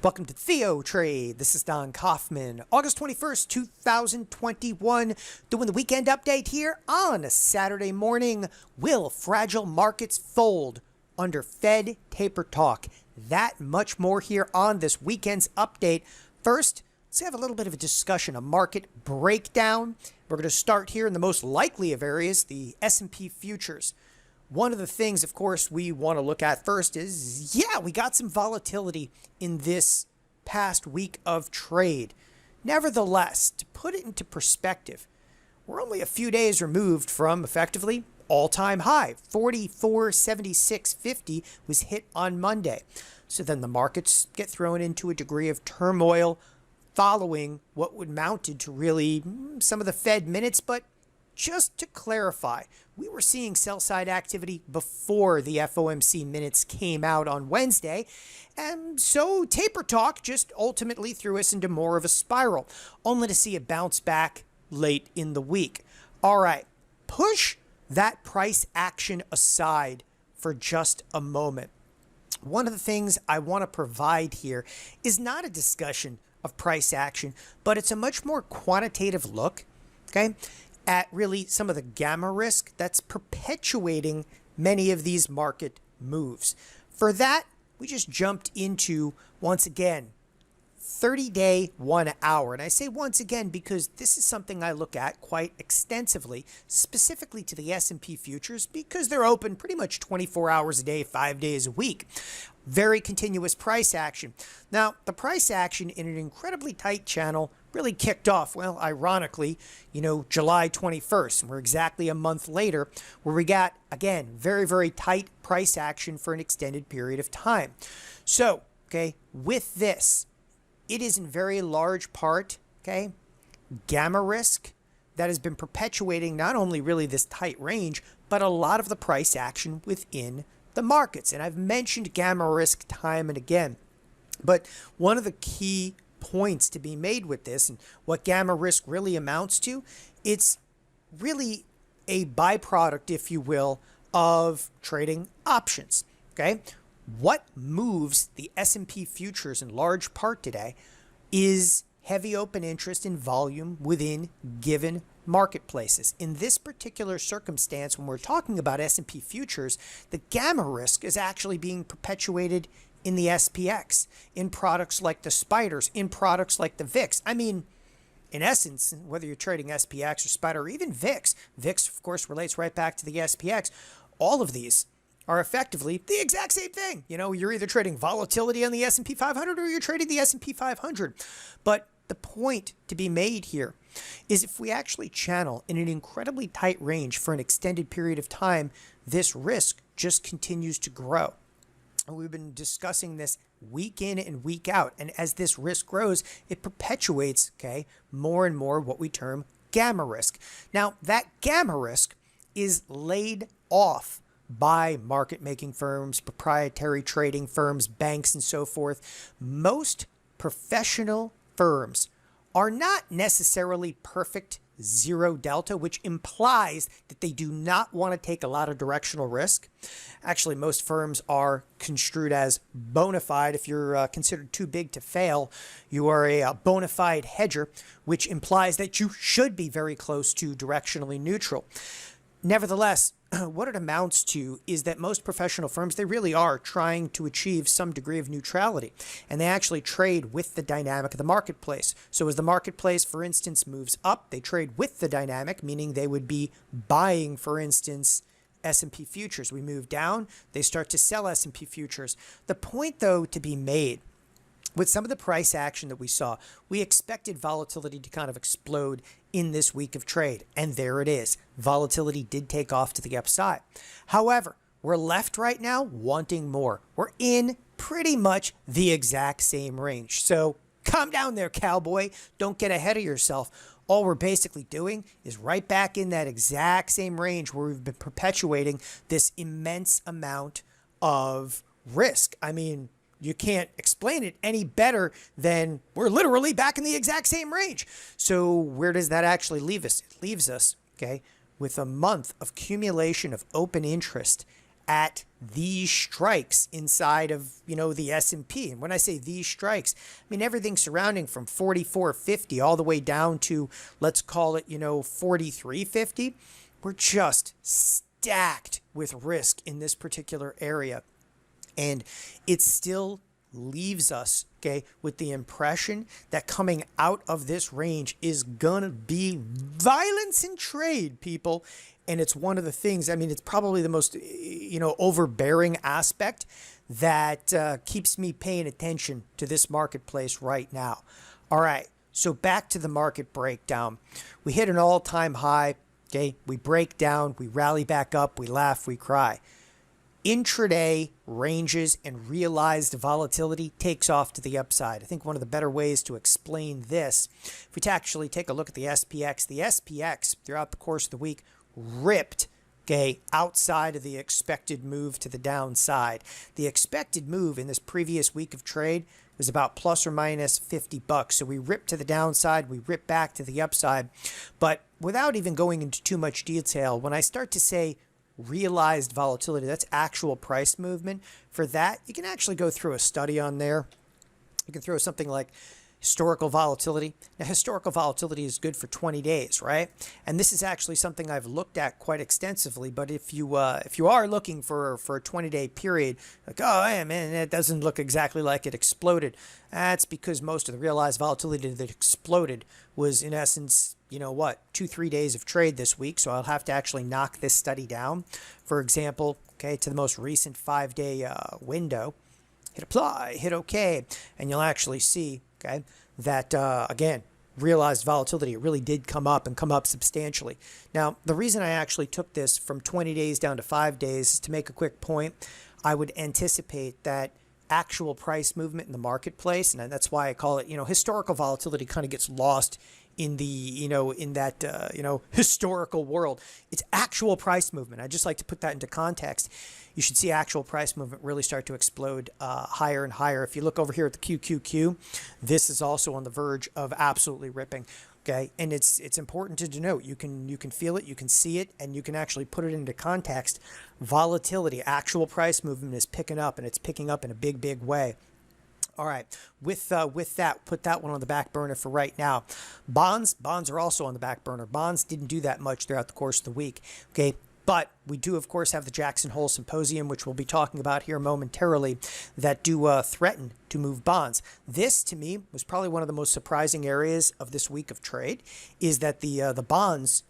Welcome to TheoTrade. This is Don Kaufman. August 21st, 2021. Doing the weekend update here on a Saturday morning. Will fragile markets fold under Fed taper talk? That much more here on this weekend's update. First, let's have a little bit of a discussion, a market breakdown. We're going to start here in the most likely of areas, the S&P futures. One of the things, of course, we want to look at first is, we got some volatility in this past week of trade. Nevertheless, to put it into perspective, we're only a few days removed from effectively all-time high. 44.7650 was hit on Monday. So then the markets get thrown into a degree of turmoil following what would mounted to really some of the Fed minutes, but just to clarify, we were seeing sell-side activity before the FOMC minutes came out on Wednesday, and so taper talk just ultimately threw us into more of a spiral, only to see it bounce back late in the week. All right, push that price action aside for just a moment. One of the things I want to provide here is not a discussion of price action, but it's a much more quantitative look, okay, at really some of the gamma risk that's perpetuating many of these market moves. For that, we just jumped into, once again, 30-day 1 hour. And I say once again because this is something I look at quite extensively, specifically to the S&P futures, because they're open pretty much 24 hours a day, 5 days a week. Very continuous price action. Now, the price action in an incredibly tight channel really kicked off, well, ironically, July 21st. And we're exactly a month later where we got, again, very, very tight price action for an extended period of time. So, okay, with this, it is in very large part, okay, gamma risk that has been perpetuating not only really this tight range, but a lot of the price action within the markets. And I've mentioned gamma risk time and again, but one of the key points to be made with this and what gamma risk really amounts to, it's really a byproduct, if you will, of trading options, okay? What moves the S&P futures in large part today is heavy open interest in volume within given marketplaces. In this particular circumstance, when we're talking about S&P futures, the gamma risk is actually being perpetuated in the SPX, in products like the spiders, in products like the VIX. I mean, in essence, whether you're trading SPX or spider or even VIX, VIX, of course, relates right back to the SPX. All of these are effectively the exact same thing. You're either trading volatility on the S&P 500 or you're trading the S&P 500. But the point to be made here is if we actually channel in an incredibly tight range for an extended period of time, this risk just continues to grow. And we've been discussing this week in and week out. And as this risk grows, it perpetuates, okay, more and more what we term gamma risk. Now, that gamma risk is laid off by market-making firms, proprietary trading firms, banks, and so forth. Most professional firms are not necessarily perfect zero delta, which implies that they do not want to take a lot of directional risk. Actually, most firms are construed as bona fide. If you're considered too big to fail, you are a bona fide hedger, which implies that you should be very close to directionally neutral. Nevertheless, what it amounts to is that most professional firms, they really are trying to achieve some degree of neutrality, and they actually trade with the dynamic of the marketplace. So as the marketplace, for instance, moves up, they trade with the dynamic, meaning they would be buying, for instance, S&P futures. We move down, they start to sell S&P futures. The point, though, to be made with some of the price action that we saw, we expected volatility to kind of explode in this week of trade. And there it is. Volatility did take off to the upside. However, we're left right now wanting more. We're in pretty much the exact same range. So calm down there, cowboy. Don't get ahead of yourself. All we're basically doing is right back in that exact same range where we've been perpetuating this immense amount of risk. I mean, you can't explain it any better than we're literally back in the exact same range. So where does that actually leave us? It leaves us, okay, with a month of accumulation of open interest at these strikes inside of, the S&P. And when I say these strikes, I mean everything surrounding from 44.50 all the way down to, let's call it, 43.50. We're just stacked with risk in this particular area. And it still leaves us, okay, with the impression that coming out of this range is gonna be violence in trade, people. And it's one of the things, I mean, it's probably the most, overbearing aspect that keeps me paying attention to this marketplace right now. All right, so back to the market breakdown. We hit an all-time high, okay? We break down, we rally back up, we laugh, we cry. Intraday ranges and realized volatility takes off to the upside. I think one of the better ways to explain this, if we actually take a look at the SPX throughout the course of the week ripped, okay, outside of the expected move to the downside. The expected move in this previous week of trade was about plus or minus $50. So we ripped to the downside, we ripped back to the upside. But without even going into too much detail, when I start to say realized volatility, that's actual price movement. For that, you can actually go through a study on there. You can throw something like historical volatility. Now, historical volatility is good for 20 days, right? And this is actually something I've looked at quite extensively. But if you are looking for a 20-day period, like, oh, hey, man, it doesn't look exactly like it exploded. That's because most of the realized volatility that exploded was, in essence, 2-3 days of trade this week. So I'll have to actually knock this study down. For example, okay, to the most recent 5-day window, hit apply, hit OK, and you'll actually see, okay, that, again, realized volatility, it really did come up and come up substantially. Now, the reason I actually took this from 20 days down to 5 days is to make a quick point. I would anticipate that actual price movement in the marketplace, and that's why I call it, historical volatility kind of gets lost in the, in that, historical world. It's actual price movement. I just like to put that into context. You should see actual price movement really start to explode higher and higher. If you look over here at the QQQ, this is also on the verge of absolutely ripping. Okay, and it's important to denote. You can feel it, you can see it, and you can actually put it into context. Volatility, actual price movement is picking up, and it's picking up in a big, big way. All right, with that, put that one on the back burner for right now. Bonds are also on the back burner. Bonds didn't do that much throughout the course of the week. Okay. But we do, of course, have the Jackson Hole Symposium, which we'll be talking about here momentarily, that do threaten to move bonds. This, to me, was probably one of the most surprising areas of this week of trade, is that the bonds,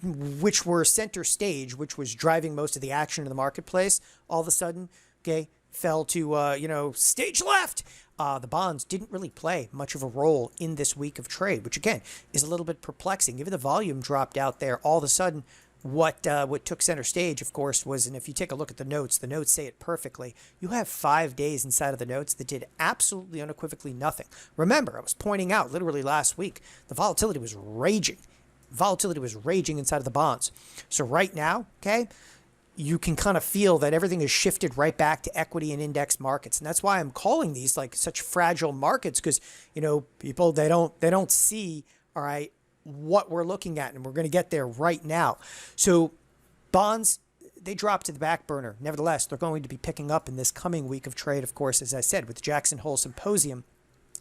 which were center stage, which was driving most of the action in the marketplace, all of a sudden, okay, fell to, stage left. The bonds didn't really play much of a role in this week of trade, which, again, is a little bit perplexing. Even the volume dropped out there all of a sudden. What took center stage, of course, was, and if you take a look at the notes say it perfectly. You have 5 days inside of the notes that did absolutely unequivocally nothing. Remember, I was pointing out literally last week, the volatility was raging. Volatility was raging inside of the bonds. So right now, okay, you can kind of feel that everything is shifted right back to equity and index markets. And that's why I'm calling these like such fragile markets, because, people, they don't see, all right, what we're looking at, and we're going to get there right now. So bonds, they dropped to the back burner. Nevertheless, they're going to be picking up in this coming week of trade, of course, as I said, with the Jackson Hole Symposium.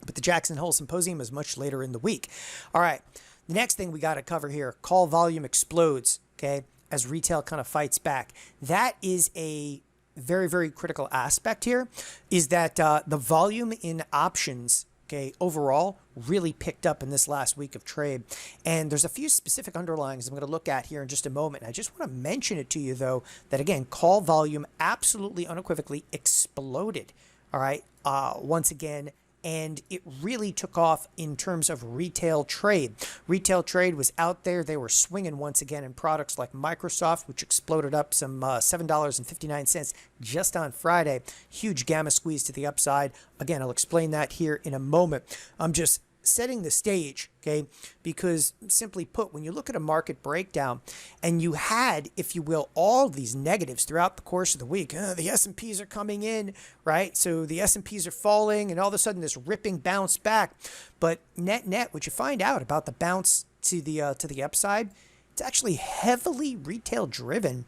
But the Jackson Hole Symposium is much later in the week. All right, the next thing we got to cover here, call volume explodes, okay, as retail kind of fights back. That is a very, very critical aspect here, is that the volume in options, okay, overall, really picked up in this last week of trade. And there's a few specific underlyings I'm going to look at here in just a moment. I just want to mention it to you, though, that, again, call volume absolutely unequivocally exploded, all right, once again. And it really took off in terms of retail trade. Retail trade was out there. They were swinging once again in products like Microsoft, which exploded up some $7.59 just on Friday. Huge gamma squeeze to the upside. Again, I'll explain that here in a moment. I'm just setting the stage, okay, because simply put, when you look at a market breakdown and you had, if you will, all these negatives throughout the course of the week, the S&Ps are coming in, right? So the S&Ps are falling, and all of a sudden this ripping bounce back. But net, what you find out about the bounce to the upside, it's actually heavily retail driven.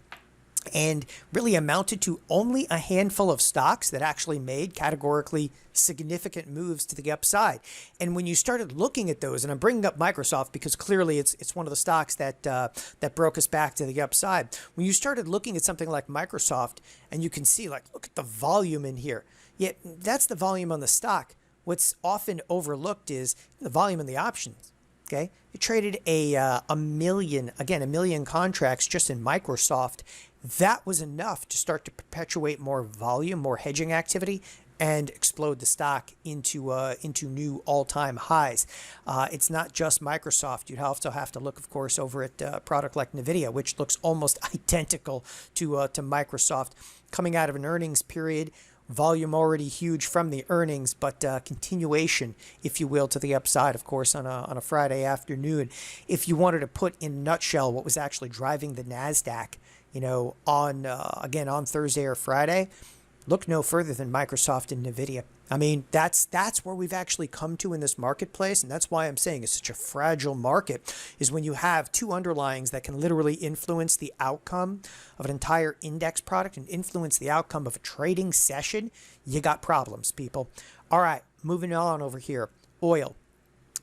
and really amounted to only a handful of stocks that actually made categorically significant moves to the upside. And when you started looking at those, and I'm bringing up Microsoft because clearly it's one of the stocks that that broke us back to the upside. When you started looking at something like Microsoft, and you can see, like, look at the volume in here. Yet that's the volume on the stock. What's often overlooked is the volume in the options. Okay, it traded a million contracts just in Microsoft. That was enough to start to perpetuate more volume, more hedging activity, and explode the stock into new all-time highs. It's not just Microsoft. You'd also have to look, of course, over at a product like NVDA, which looks almost identical to Microsoft, coming out of an earnings period. Volume already huge from the earnings, but continuation, if you will, to the upside, of course, on a Friday afternoon. If you wanted to put in a nutshell what was actually driving the NASDAQ, on Thursday or Friday, look no further than Microsoft and NVIDIA. I mean, that's where we've actually come to in this marketplace, and that's why I'm saying it's such a fragile market, is when you have two underlyings that can literally influence the outcome of an entire index product and influence the outcome of a trading session. You got problems, people. All right, moving on over here. Oil.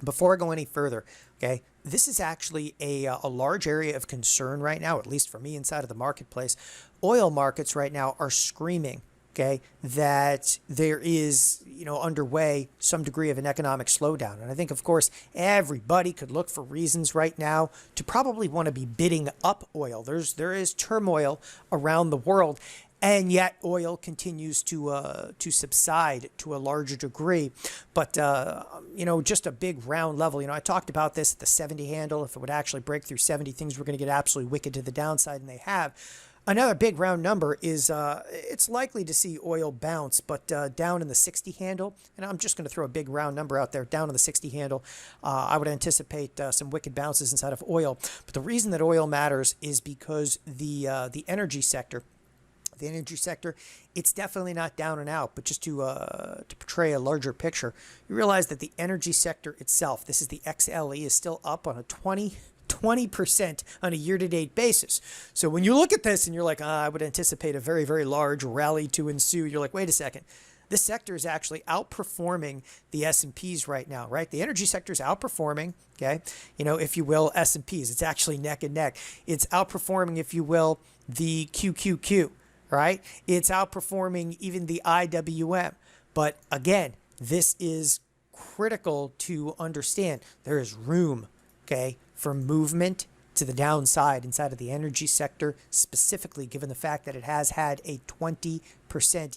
Before I go any further, okay, this is actually a large area of concern right now, at least for me inside of the marketplace. Oil markets right now are screaming, okay, that there is, underway some degree of an economic slowdown. And I think, of course, everybody could look for reasons right now to probably want to be bidding up oil. There is turmoil around the world, and yet oil continues to subside to a larger degree. But, just a big round level. I talked about this at the 70 handle. If it would actually break through 70, things were going to get absolutely wicked to the downside, and they have. Another big round number is it's likely to see oil bounce, but down in the 60 handle. And I'm just going to throw a big round number out there, down in the 60 handle. I would anticipate some wicked bounces inside of oil. But the reason that oil matters is because the energy sector, it's definitely not down and out, but just to portray a larger picture, you realize that the energy sector itself, this is the XLE, is still up on a 20% on a year-to-date basis. So when you look at this and you're like, I would anticipate a very, very large rally to ensue, you're like, wait a second. This sector is actually outperforming the S&Ps right now, right? The energy sector is outperforming, okay, if you will, S&Ps. It's actually neck and neck. It's outperforming, if you will, the QQQ, right? It's outperforming even the IWM. But again, this is critical to understand. There is room, okay, for movement to the downside inside of the energy sector, specifically given the fact that it has had a 20%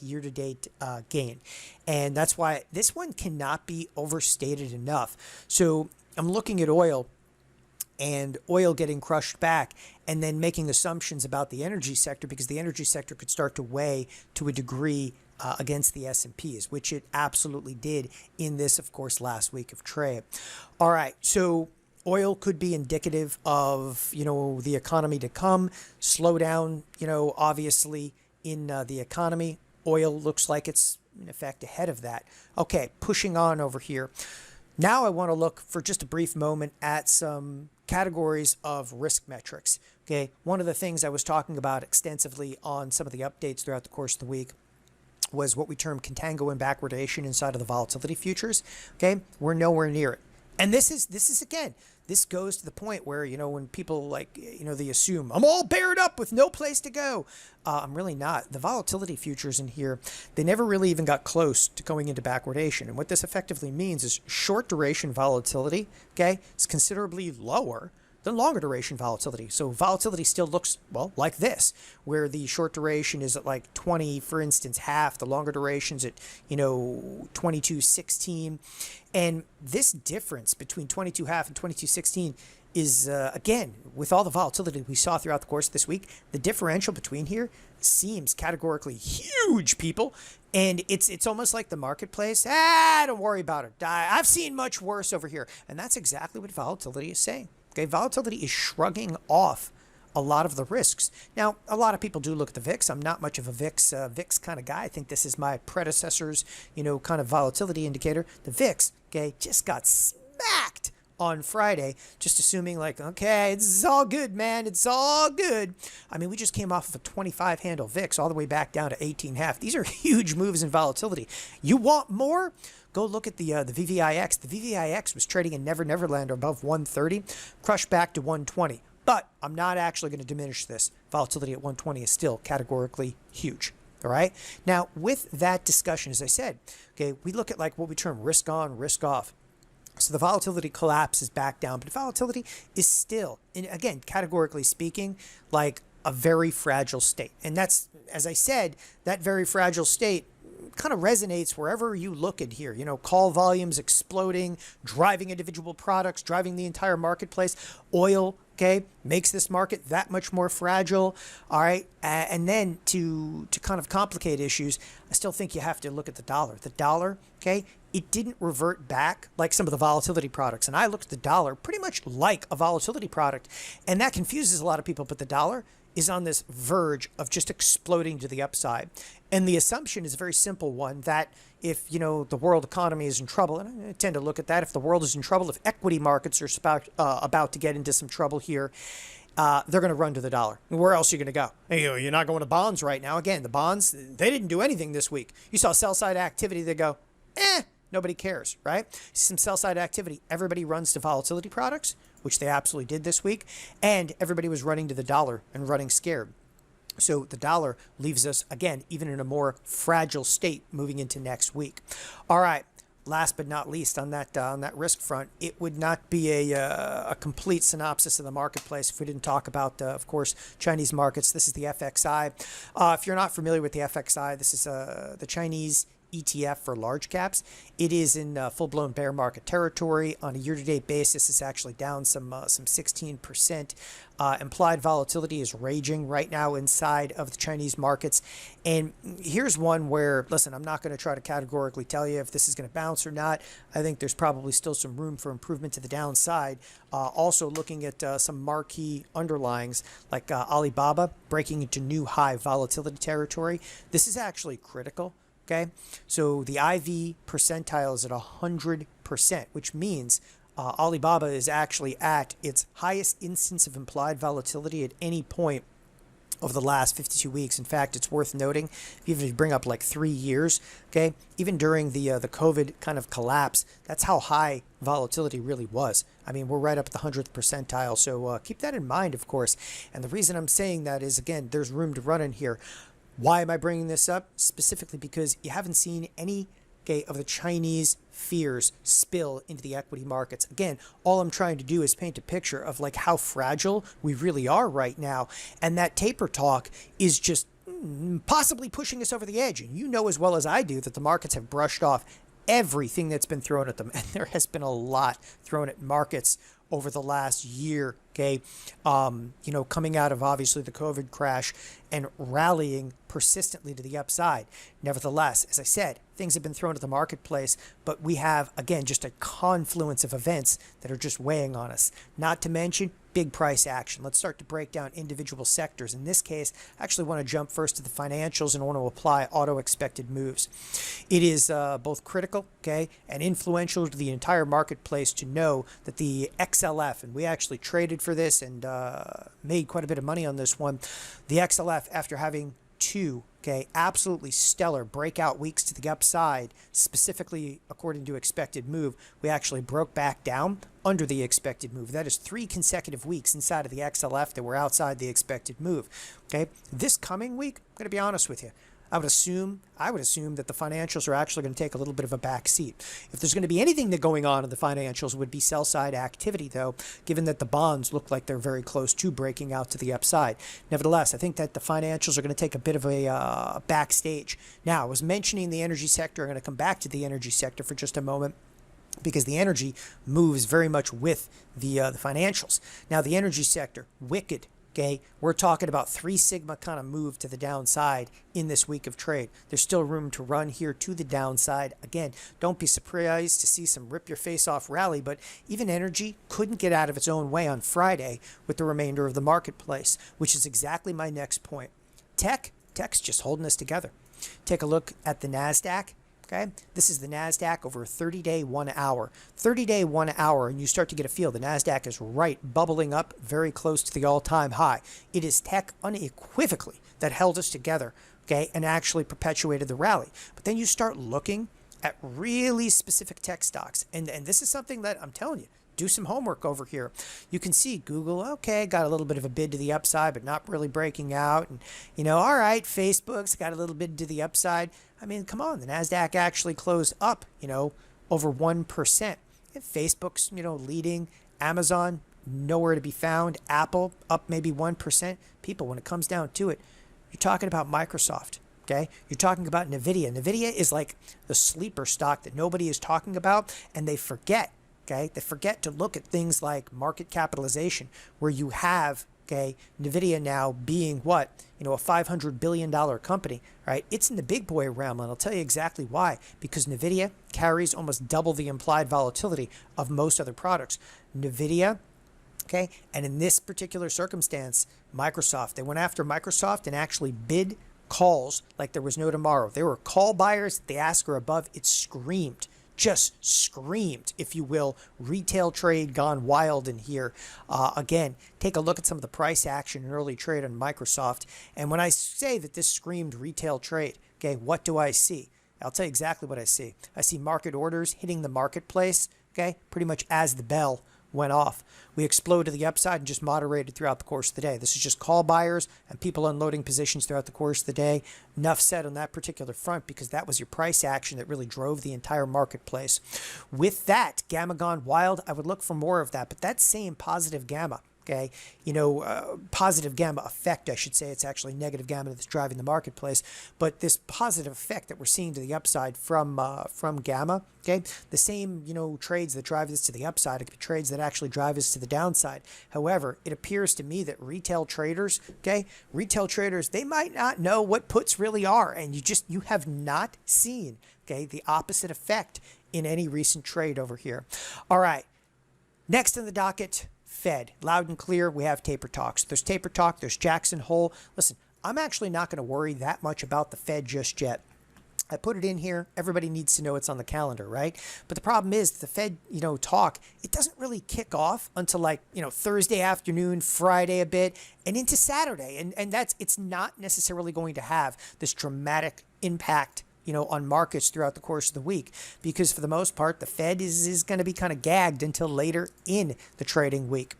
year-to-date gain. And that's why this one cannot be overstated enough. So I'm looking at oil, and oil getting crushed back, and then making assumptions about the energy sector, because the energy sector could start to weigh to a degree against the S&Ps, which it absolutely did in this, of course, last week of trade. All right, so oil could be indicative of, the economy to come, slow down, obviously in the economy. Oil looks like it's, in effect, ahead of that. Okay, pushing on over here. Now I want to look for just a brief moment at some categories of risk metrics. Okay, one of the things I was talking about extensively on some of the updates throughout the course of the week was what we term contango and backwardation inside of the volatility futures. Okay, we're nowhere near it. And this is again, this goes to the point where, when people they assume I'm all bared up with no place to go. I'm really not. The volatility futures in here, they never really even got close to going into backwardation. And what this effectively means is short duration volatility, okay, is considerably lower than longer duration volatility. So volatility still looks, well, like this, where the short duration is at like 20, for instance, half. The longer duration's at, 22.16. And this difference between 22 half and 22.16 is, again, with all the volatility we saw throughout the course of this week, the differential between here seems categorically huge, people. And it's almost like the marketplace, don't worry about it. I've seen much worse over here. And that's exactly what volatility is saying. Okay, volatility is shrugging off a lot of the risks. Now, a lot of people do look at the VIX. I'm not much of a VIX kind of guy. I think this is my predecessor's, kind of volatility indicator. The VIX, okay, just got smacked on Friday, just assuming like, okay, it's all good, man. It's all good. I mean, we just came off of a 25 handle VIX all the way back down to 18.5. These are huge moves in volatility. You want more? Go look at the VVIX. The VVIX was trading in Never Never Land above 130, crushed back to 120. But I'm not actually going to diminish this. Volatility at 120 is still categorically huge. All right. Now, with that discussion, as I said, okay, we look at like what we term risk on, risk off. So the volatility collapse is back down, but volatility is still, and again, categorically speaking, like a very fragile state. And that's, as I said, that very fragile state kind of resonates wherever you look in here. You know, call volumes exploding, driving individual products, driving the entire marketplace. Oil, okay, makes this market that much more fragile. All right. And then to kind of complicate issues, I still think you have to look at the dollar. The dollar, okay, it didn't revert back like some of the volatility products. And I looked at the dollar pretty much like a volatility product. And that confuses a lot of people. But the dollar is on this verge of just exploding to the upside. And the assumption is a very simple one, that if, you know, the world economy is in trouble, and I tend to look at that, if the world is in trouble, if equity markets are about to get into some trouble here, they're going to run to the dollar. And where else are you going to go? You're not going to bonds right now. Again, the bonds, they didn't do anything this week. You saw sell-side activity. They go, nobody cares, right? Some sell-side activity. Everybody runs to volatility products, which they absolutely did this week. And everybody was running to the dollar and running scared. So the dollar leaves us, again, even in a more fragile state moving into next week. All right. Last but not least, on that risk front, it would not be a complete synopsis of the marketplace if we didn't talk about, of course, Chinese markets. This is the FXI. If you're not familiar with the FXI, this is the Chinese ETF for large caps. It is in full-blown bear market territory. On a year-to-date basis, it's actually down some 16%. Implied volatility is raging right now inside of the Chinese markets. And here's one where, listen, I'm not going to try to categorically tell you if this is going to bounce or not. I think there's probably still some room for improvement to the downside. Also looking at some marquee underlyings like Alibaba breaking into new high volatility territory. This is actually critical. Okay, so the IV percentile is at 100%, which means Alibaba is actually at its highest instance of implied volatility at any point over the last 52 weeks. In fact, it's worth noting, even if you bring up like 3 years, okay, even during the COVID kind of collapse, that's how high volatility really was. I mean, we're right up at the 100th percentile, so keep that in mind, of course. And the reason I'm saying that is, again, there's room to run in here. Why am I bringing this up? Specifically because you haven't seen any of the Chinese fears spill into the equity markets. Again, all I'm trying to do is paint a picture of like how fragile we really are right now. And that taper talk is just possibly pushing us over the edge. And you know as well as I do that the markets have brushed off everything that's been thrown at them. And there has been a lot thrown at markets over the last year, okay? You know, coming out of obviously the COVID crash and rallying persistently to the upside. Nevertheless, as I said, things have been thrown at the marketplace, but we have, again, just a confluence of events that are just weighing on us. Not to mention big price action. Let's start to break down individual sectors. In this case, I actually want to jump first to the financials and I want to apply auto expected moves. It is both critical, okay, and influential to the entire marketplace to know that the XLF, and we actually traded for this and made quite a bit of money on this one. The XLF, after having two, okay, absolutely stellar breakout weeks to the upside, specifically according to expected move, we actually broke back down under the expected move. That is 3 consecutive weeks inside of the XLF that were outside the expected move. Okay, this coming week, I'm going to be honest with you, I would assume that the financials are actually going to take a little bit of a back seat. If there's going to be anything that going on in the financials, it would be sell side activity, though, given that the bonds look like they're very close to breaking out to the upside. Nevertheless, I think that the financials are going to take a bit of a backstage. Now, I was mentioning the energy sector. I'm going to come back to the energy sector for just a moment, because the energy moves very much with the financials. Now, the energy sector, wicked. Okay, we're talking about 3 sigma kind of move to the downside in this week of trade. There's still room to run here to the downside. Again, don't be surprised to see some rip your face off rally, but even energy couldn't get out of its own way on Friday with the remainder of the marketplace, which is exactly my next point. Tech's just holding us together. Take a look at the NASDAQ. Okay, this is the NASDAQ over a 30-day 1 hour. 30-day 1 hour, and you start to get a feel. The NASDAQ is right, bubbling up very close to the all-time high. It is tech unequivocally that held us together, okay, and actually perpetuated the rally. But then you start looking at really specific tech stocks, and this is something that I'm telling you, do some homework over here. You can see Google, okay, got a little bit of a bid to the upside, but not really breaking out. And, all right, Facebook's got a little bit to the upside. I mean, come on, the NASDAQ actually closed up, over 1%. And Facebook's, leading. Amazon, nowhere to be found. Apple, up maybe 1%. People, when it comes down to it, you're talking about Microsoft. Okay, you're talking about NVDA. NVDA is like the sleeper stock that nobody is talking about, and they forget. Okay, they forget to look at things like market capitalization, where you have, NVIDIA now being what? A $500 billion company, right? It's in the big boy realm, and I'll tell you exactly why. Because NVIDIA carries almost double the implied volatility of most other products. NVIDIA, okay, and in this particular circumstance, Microsoft, they went after Microsoft and actually bid calls like there was no tomorrow. They were call buyers at the ask or above. It screamed. Just screamed, if you will, retail trade gone wild in here. Again, take a look at some of the price action in early trade on Microsoft. And when I say that this screamed retail trade, okay, what do I see? I'll tell you exactly what I see. I see market orders hitting the marketplace, okay, pretty much as the bell went off. We exploded to the upside and just moderated throughout the course of the day. This is just call buyers and people unloading positions throughout the course of the day. Enough said on that particular front, because that was your price action that really drove the entire marketplace. With that, gamma gone wild, I would look for more of that. But that same positive gamma, okay, positive gamma effect, I should say. It's actually negative gamma that's driving the marketplace. But this positive effect that we're seeing to the upside from gamma, okay, the same, trades that drive this to the upside, it could be trades that actually drive us to the downside. However, it appears to me that retail traders, they might not know what puts really are. And you have not seen, the opposite effect in any recent trade over here. All right, next on the docket, Fed. Loud and clear, we have taper talks. There's taper talk, there's Jackson Hole. Listen, I'm actually not going to worry that much about the Fed just yet. I put it in here. Everybody needs to know it's on the calendar, right? But the problem is the Fed, talk, it doesn't really kick off until Thursday afternoon, Friday a bit, and into Saturday. And it's not necessarily going to have this dramatic impact on markets throughout the course of the week, because for the most part, the Fed is going to be kind of gagged until later in the trading week.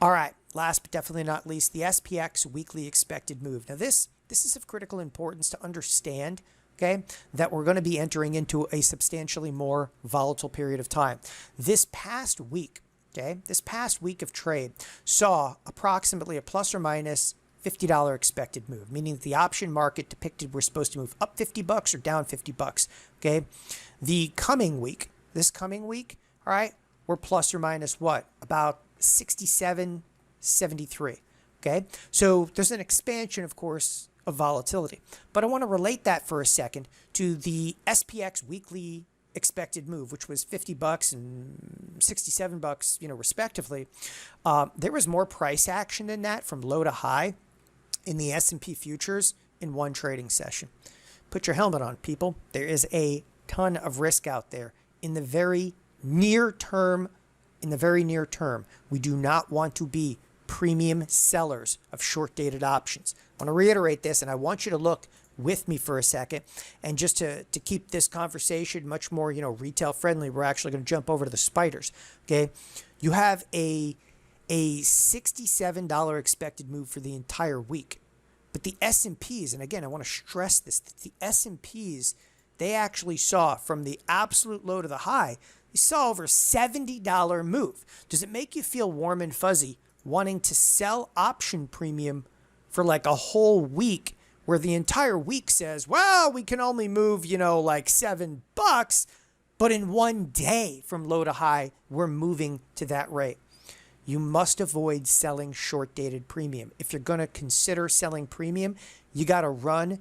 All right, last but definitely not least, the SPX weekly expected move. Now this is of critical importance to understand, that we're going to be entering into a substantially more volatile period of time. This past week, this past week of trade saw approximately a plus or minus $50 expected move, meaning that the option market depicted we're supposed to move up $50 or down $50. Okay, this coming week, all right, we're plus or minus what? About 67, 73. Okay, so there's an expansion, of course, of volatility, but I want to relate that for a second to the SPX weekly expected move, which was $50 and $67, respectively. There was more price action than that from low to high in the S&P futures in one trading session. Put your helmet on, people. There is a ton of risk out there. In the very near term, we do not want to be premium sellers of short-dated options. I want to reiterate this, and I want you to look with me for a second. And just to keep this conversation much more, retail friendly, we're actually going to jump over to the spiders. Okay, you have a $67 expected move for the entire week. But the S&Ps, and again, I want to stress this, the S&Ps, they actually saw from the absolute low to the high, they saw over $70 move. Does it make you feel warm and fuzzy wanting to sell option premium for like a whole week, where the entire week says, well, we can only move, like $7, but in one day from low to high, we're moving to that rate? You must avoid selling short-dated premium. If you're going to consider selling premium, you got to run,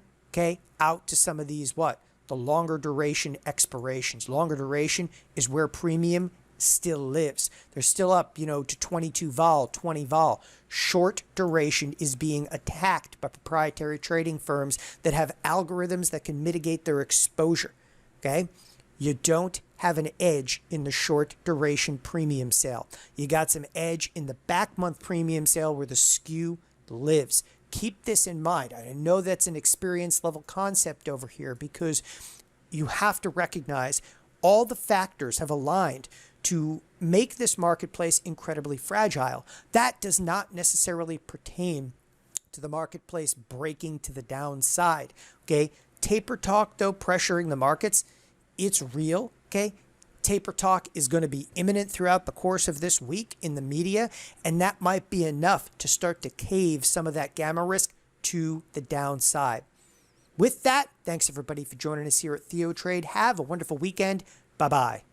out to some of these, the longer duration expirations. Longer duration is where premium still lives. They're still up, to 22 vol, 20 vol. Short duration is being attacked by proprietary trading firms that have algorithms that can mitigate their exposure. okay, you don't have an edge in the short duration premium sale. You got some edge in the back month premium sale where the skew lives. Keep this in mind. I know that's an experience level concept over here because you have to recognize all the factors have aligned to make this marketplace incredibly fragile. That does not necessarily pertain to the marketplace breaking to the downside. Okay, taper talk though pressuring the markets, it's real. Okay, taper talk is going to be imminent throughout the course of this week in the media, and that might be enough to start to cave some of that gamma risk to the downside. With that, thanks everybody for joining us here at TheoTrade. Have a wonderful weekend. Bye-bye.